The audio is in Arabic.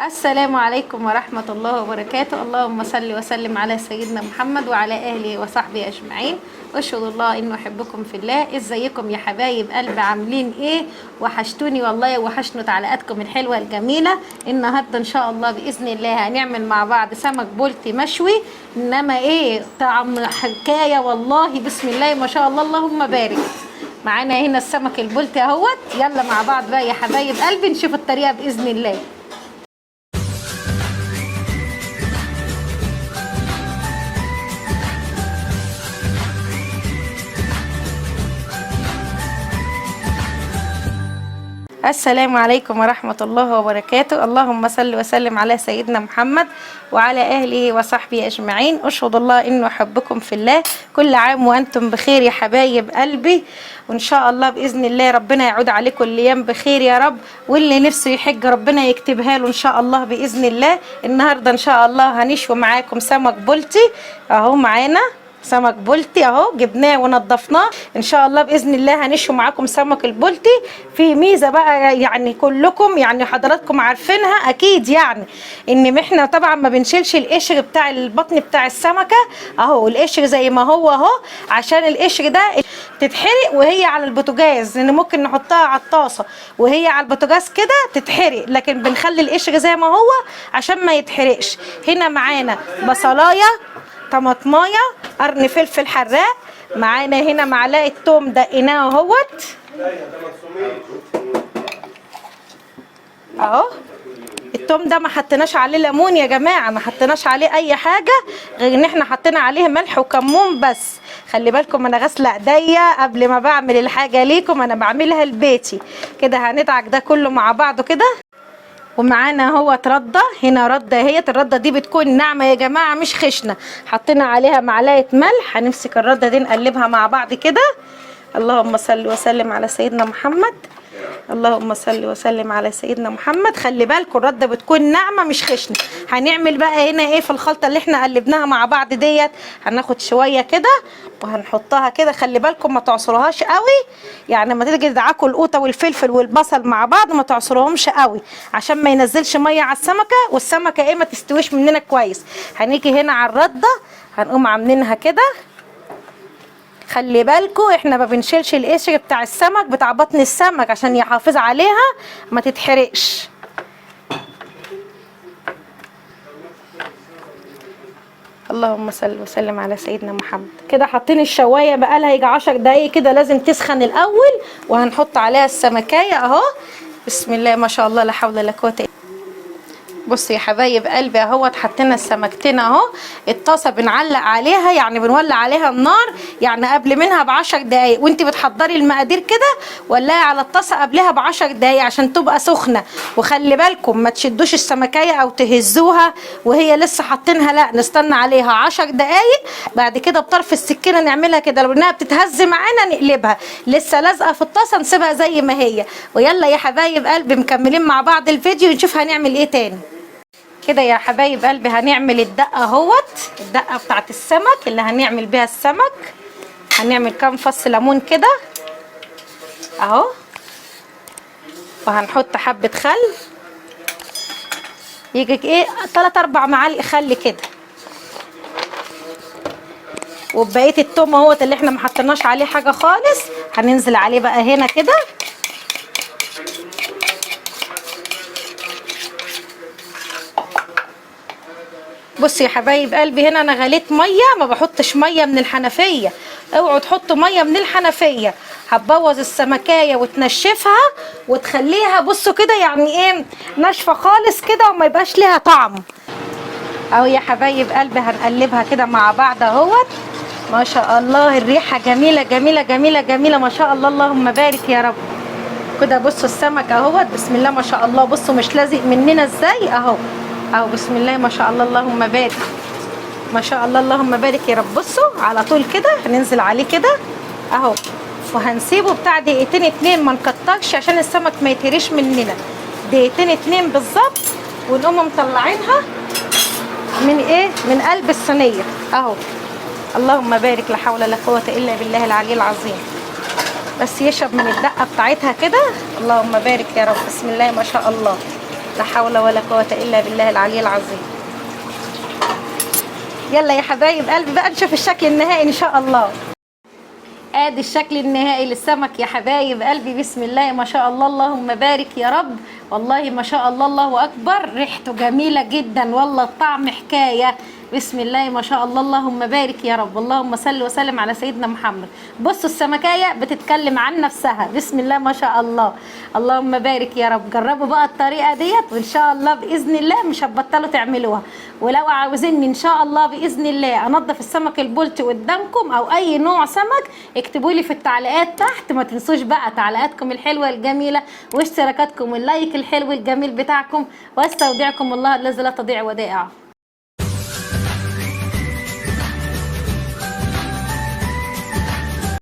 السلام عليكم ورحمة الله وبركاته. اللهم صل وسلم على سيدنا محمد وعلى آله وصحبه أجمعين. واشهد الله إنه أحبكم في الله. ازيكم يا حبايب قلب، عاملين ايه؟ وحشتوني والله، وحشنوا تعليقاتكم الحلوة الجميلة. النهاردة إن شاء الله بإذن الله هنعمل مع بعض سمك بلطي مشوي، إنما ايه طعم حكاية والله. بسم الله ما شاء الله اللهم بارك. معانا هنا السمك البلطي اهوت. يلا مع بعض بقى يا حبايب قلبي نشوف الطريقة بإذن الله. السلام عليكم ورحمة الله وبركاته. اللهم صل وسلم على سيدنا محمد وعلى أهله وصحبه أجمعين. أشهد الله إنه أحبكم في الله. كل عام وأنتم بخير يا حبايب قلبي، وإن شاء الله بإذن الله ربنا يعود عليكم الأيام بخير يا رب، واللي نفسه يحج ربنا يكتبها له إن شاء الله بإذن الله. النهاردة إن شاء الله هنشوي معاكم سمك بلطي أهو. معانا سمك بلطي اهو، جبناه ونضفناه. ان شاء الله باذن الله هنشوي معاكم سمك البلطي. في ميزه بقى يعني كلكم يعني حضراتكم عارفينها اكيد، يعني ان احنا طبعا ما بنشيلش القشر بتاع البطن بتاع السمكه اهو، القشر زي ما هو اهو، عشان القشر ده تتحرق وهي على البوتاجاز، لان ممكن نحطها على الطاسه وهي على البوتاجاز كده تتحرق، لكن بنخلي القشر زي ما هو عشان ما يتحرقش. هنا معانا بصلايه، طماطمايه، قرن فلفل حراق، معانا هنا معلقه توم دقيناه اهوت اهو. التوم ده ما حطيناش عليه ليمون يا جماعه، ما حطيناش عليه اي حاجه غير ان احنا حطينا عليه ملح وكمون بس. خلي بالكم انا غاسله ايديا قبل ما بعمل الحاجه ليكم، انا بعملها لبيتي كده. هندعك ده كله مع بعضه كده. ومعانا اهوت رده، هنا رده اهيت. الرده دي بتكون ناعمه يا جماعه مش خشنه. حطينا عليها معلقه ملح. هنمسك الرده دي نقلبها مع بعض كده. اللهم صل وسلم على سيدنا محمد. اللهم صل وسلم على سيدنا محمد. خلي بالكم الرده بتكون ناعمه مش خشنه. هنعمل بقى هنا ايه في الخلطه اللي احنا قلبناها مع بعض ديت؟ هناخد شويه كده وهنحطها كده. خلي بالكم ما تعصروهاش قوي، يعني لما تيجي تدعكوا القوطه والفلفل والبصل مع بعض ما تعصروهمش قوي عشان ما ينزلش ميه على السمكه، والسمكه ايه ما تستويش مننا كويس. هنيجي هنا على الرده هنقوم عاملينها كده. خلي بالكم احنا ما بنشيلش القشر بتاع السمك بتاع بطن السمك عشان يحافظ عليها ما تتحرقش. اللهم صل وسلم على سيدنا محمد. كده حاطين الشوايه بقالها يجي 10 دقايق كده، لازم تسخن الاول. وهنحط عليها السمكايه اهو. بسم الله ما شاء الله لا حول ولا قوه الا. بصوا يا حبايب قلبي اهوت، حطينا السمكتين اهو. الطاسه بنعلق عليها يعني بنولع عليها النار يعني قبل منها ب10 دقايق، وانت بتحضري المقادير كده ولعي على الطاسه قبلها ب10 دقايق عشان تبقى سخنه. وخلي بالكم ما تشدوش السمكايه او تهزوها وهي لسه حاطينها، لا نستنى عليها 10 دقايق. بعد كده بطرف السكينه نعملها كده، لو انها بتتهز معانا نقلبها، لسه لازقه في الطاسه نسيبها زي ما هي. ويلا يا حبايب قلبي مكملين مع بعض الفيديو نشوف هنعمل ايه تاني. كده يا حبايب قلبي هنعمل الدقه اهوت، الدقه بتاعت السمك اللي هنعمل بيها السمك. هنعمل كام فص ليمون كده اهو، وهنحط حبه خل يجي ايه 3-4 معالق خل كده. وبقيه التوم اهوت اللي احنا ما حطيناش عليه حاجه خالص هننزل عليه بقى هنا كده. بصي يا حبايب قلبي هنا انا غليت ميه، ما بحطش ميه من الحنفيه. اوعوا تحطوا ميه من الحنفيه، هتبوظ السمكايه وتنشفها وتخليها بصوا كده يعني ايه ناشفه خالص كده وما يبقاش ليها طعم. اهو يا حبايب قلبي هنقلبها كده مع بعض اهوت. ما شاء الله الريحه جميله جميله جميله جميله ما شاء الله اللهم بارك يا رب. كده بصوا السمك اهوت بسم الله ما شاء الله. بصوا مش لازق مننا ازاي اهو اهو. بسم الله ما شاء الله اللهم بارك ما شاء الله اللهم بارك يا رب. بصوا على طول كده هننزل عليه كده اهو، وهنسيبه بتاع دقيقتين 2 ما نكترش عشان السمك ما يتهريش مننا. دقيقتين 2 بالظبط، ونقوم مطلعينها من ايه من قلب الصينيه اهو. اللهم بارك لا حول ولا قوه الا بالله العلي العظيم. بس يشرب من الدقه بتاعتها كده. اللهم بارك يا رب. بسم الله ما شاء الله. لا حول ولا قوة الا بالله العلي العظيم. يلا يا حبايب قلبي بقى نشوف الشكل النهائي ان شاء الله. ادي الشكل النهائي للسمك يا حبايب قلبي. بسم الله ما شاء الله، اللهم بارك يا رب. والله ما شاء الله، الله اكبر. ريحته جميله جدا والله، الطعم حكايه. بسم الله ما شاء الله، اللهم بارك يا رب. اللهم صل وسلم على سيدنا محمد. بصوا السمكايه بتتكلم عن نفسها. بسم الله ما شاء الله، اللهم بارك يا رب. جربوا بقى الطريقه ديت وان شاء الله باذن الله مش هتبطلوا تعملوها. ولو عاوزيني ان شاء الله باذن الله انضف السمك البلطي قدامكم او اي نوع سمك، اكتبوا لي في التعليقات تحت. ما تنسوش بقى تعليقاتكم الحلوه الجميله واشتراكاتكم واللايك الحلو الجميل بتاعكم. واستودعكم الله الذي لا تضيع ودائعه.